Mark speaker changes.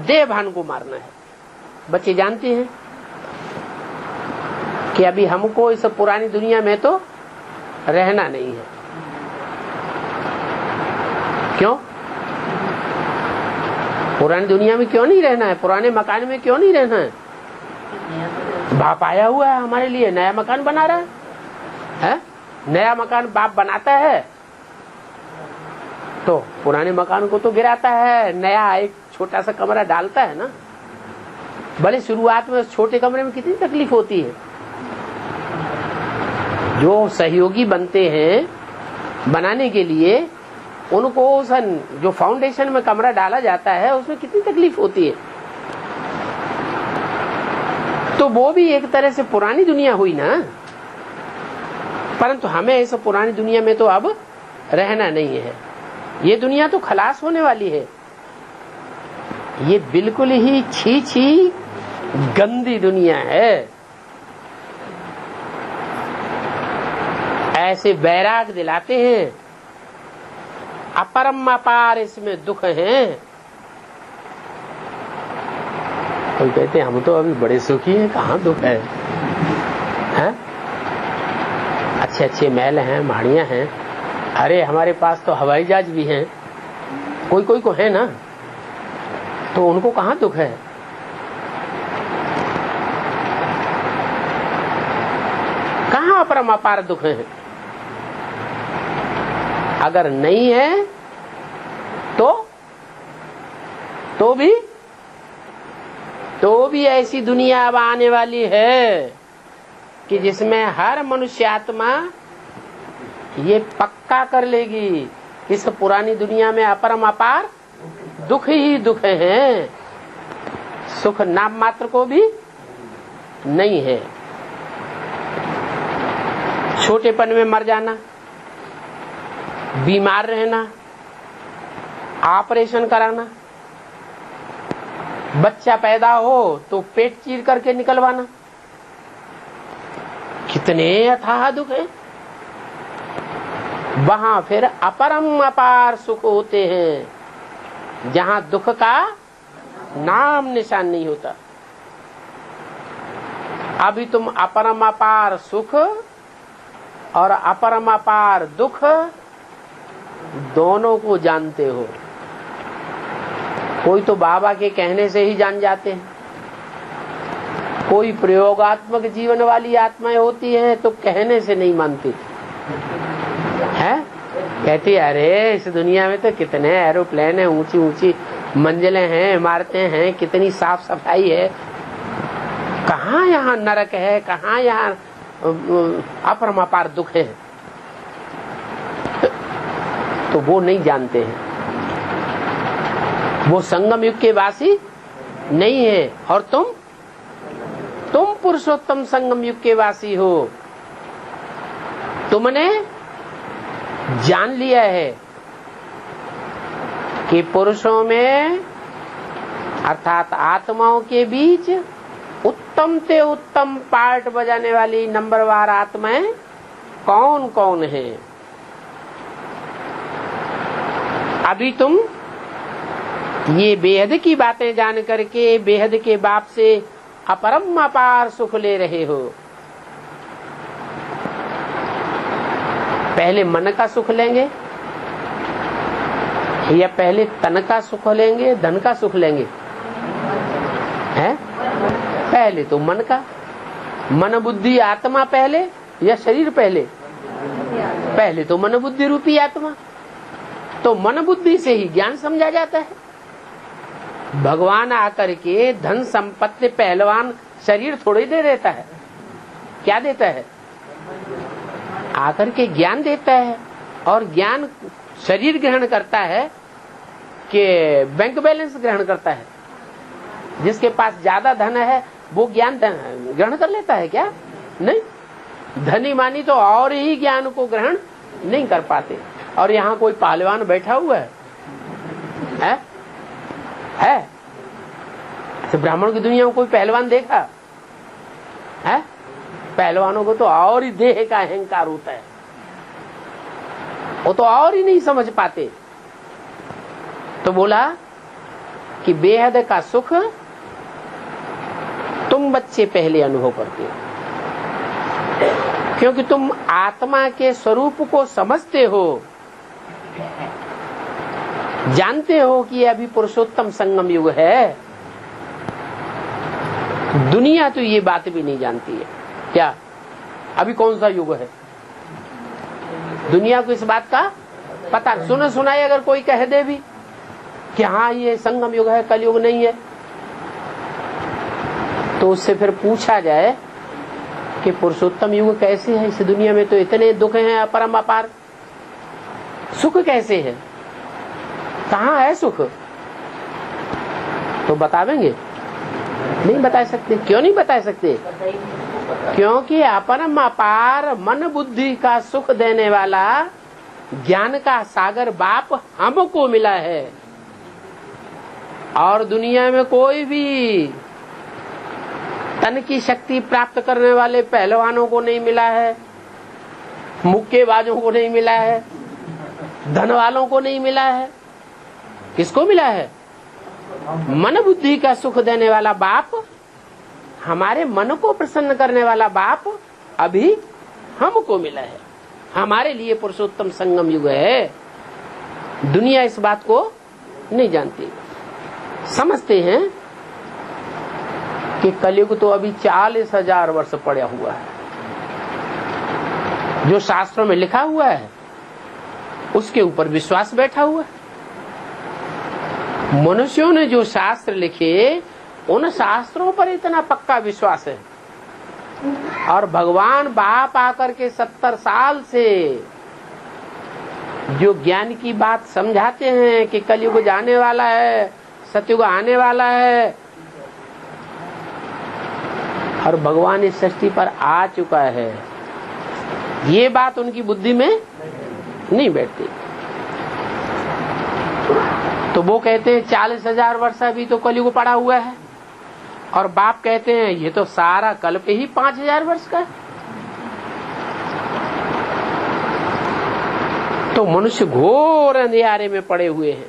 Speaker 1: देह भान को मारना है। बच्चे जानते हैं कि अभी हमको इस पुरानी दुनिया में तो रहना नहीं है। क्यों? पुरानी दुनिया में क्यों नहीं रहना है? पुराने मकान में क्यों नहीं रहना है? बाप आया हुआ है हमारे लिए, नया मकान बना रहा है? नया मकान बाप बनाता है तो पुराने मकान को तो गिराता है, नया एक छोटा सा कमरा डालता है ना। भले शुरुआत में उस छोटे कमरे में कितनी तकलीफ होती है। जो सहयोगी बनते हैं बनाने के लिए, उनको उस जो फाउंडेशन में कमरा डाला जाता है उसमें कितनी तकलीफ होती है। तो वो भी एक तरह से पुरानी दुनिया हुई ना। परंतु हमें इस पुरानी दुनिया में तो अब रहना नहीं है। ये दुनिया तो खलास होने वाली है। ये बिल्कुल ही छी छी गंदी दुनिया है। ऐसे बैराग दिलाते हैं, अपरम अपार इसमें दुख हैं। कोई कहते हैं हम तो अभी बड़े सुखी हैं, कहाँ दुख है? हैं? अच्छे अच्छे महल हैं, माड़ियां हैं। अरे हमारे पास तो हवाई जहाज भी हैं, कोई कोई को है ना, तो उनको कहाँ दुख है? कहाँ अपरम अपार दुख है? अगर नहीं है तो भी ऐसी दुनिया अब आने वाली है कि जिसमें हर मनुष्य आत्मा ये पक्का कर लेगी, इस पुरानी दुनिया में अपरम अपार दुख ही दुख हैं, सुख नाम मात्र को भी नहीं है। छोटेपन में मर जाना, बीमार रहना, ऑपरेशन कराना, बच्चा पैदा हो तो पेट चीर करके निकलवाना, कितने अथाह दुख है। वहां फिर अपरम अपार सुख होते हैं, जहां दुख का नाम निशान नहीं होता। अभी तुम अपरम अपार सुख और अपरम अपार दुख दोनों को जानते हो। कोई तो बाबा के कहने से ही जान जाते हैं, कोई प्रयोगात्मक जीवन वाली आत्माएं होती हैं तो कहने से नहीं मानती है। कहती अरे इस दुनिया में तो कितने एरोप्लेन हैं, ऊंची ऊंची मंजिलें हैं, इमारतें हैं, कितनी साफ सफाई है, कहाँ यहाँ नरक है, कहाँ यहाँ अपरम अपार दुख है। तो वो नहीं जानते हैं, वो संगम युग के वासी नहीं है। और तुम पुरुषोत्तम संगम युग के वासी हो। तुमने जान लिया है कि पुरुषों में अर्थात आत्माओं के बीच उत्तम से उत्तम पार्ट बजाने वाली नंबरवार आत्माएं कौन कौन है। अभी तुम ये बेहद की बातें जान करके बेहद के बाप से अपरम अपार सुख ले रहे हो। पहले मन का सुख लेंगे या पहले तन का सुख लेंगे, धन का सुख लेंगे? हैं? पहले तो मन का। मन बुद्धि आत्मा पहले या शरीर पहले? पहले तो मन बुद्धि रूपी आत्मा। तो मन बुद्धि से ही ज्ञान समझा जाता है। भगवान आकर के धन संपत्ति पहलवान शरीर थोड़ी दे देता है। क्या देता है? आकर के ज्ञान देता है। और ज्ञान शरीर ग्रहण करता है कि बैंक बैलेंस ग्रहण करता है? जिसके पास ज्यादा धन है वो ज्ञान ग्रहण कर लेता है क्या? नहीं। धनी मानी तो और ही ज्ञान को ग्रहण नहीं कर पाते। और यहाँ कोई पहलवान बैठा हुआ है? तो ब्राह्मण की दुनिया में कोई पहलवान देखा है? पहलवानों को तो और ही देह का अहंकार होता है, वो तो और ही नहीं समझ पाते। तो बोला कि बेहद का सुख तुम बच्चे पहले अनुभव करते हो, क्योंकि तुम आत्मा के स्वरूप को समझते हो, जानते हो कि अभी पुरुषोत्तम संगम युग है। दुनिया तो ये बात भी नहीं जानती है क्या अभी कौन सा युग है। दुनिया को इस बात का पता सुना सुनाई अगर कोई कह दे भी कि हाँ ये संगम युग है, कलयुग नहीं है, तो उससे फिर पूछा जाए कि पुरुषोत्तम युग कैसे है। इस दुनिया में तो इतने दुख हैं अपरम अपार, सुख कैसे है, कहाँ है सुख? तो बतावेंगे? नहीं बता सकते। क्यों नहीं बता सकते? क्योंकि अपरम अपार मन बुद्धि का सुख देने वाला ज्ञान का सागर बाप हमको मिला है, और दुनिया में कोई भी तन की शक्ति प्राप्त करने वाले पहलवानों को नहीं मिला है, मुक्केबाजों को नहीं मिला है, धन वालों को नहीं मिला है। किसको मिला है? मन बुद्धि का सुख देने वाला बाप, हमारे मन को प्रसन्न करने वाला बाप अभी हमको मिला है। हमारे लिए पुरुषोत्तम संगम युग है। दुनिया इस बात को नहीं जानती। समझते हैं कि कलयुग तो अभी 40,000 वर्ष पड़ा हुआ है। जो शास्त्रों में लिखा हुआ है उसके ऊपर विश्वास बैठा हुआ है। मनुष्यों ने जो शास्त्र लिखे उन शास्त्रों पर इतना पक्का विश्वास है, और भगवान बाप आकर के 70 साल से जो ज्ञान की बात समझाते हैं कि कलयुग जाने वाला है, सतयुग आने वाला है, और भगवान इस सृष्टि पर आ चुका है, ये बात उनकी बुद्धि में नहीं बैठती। तो वो कहते हैं 40,000 वर्ष अभी तो कलयुग पड़ा हुआ है, और बाप कहते हैं ये तो सारा कल्प ही 5,000 वर्ष का है। तो मनुष्य घोर अंधियारे में पड़े हुए हैं।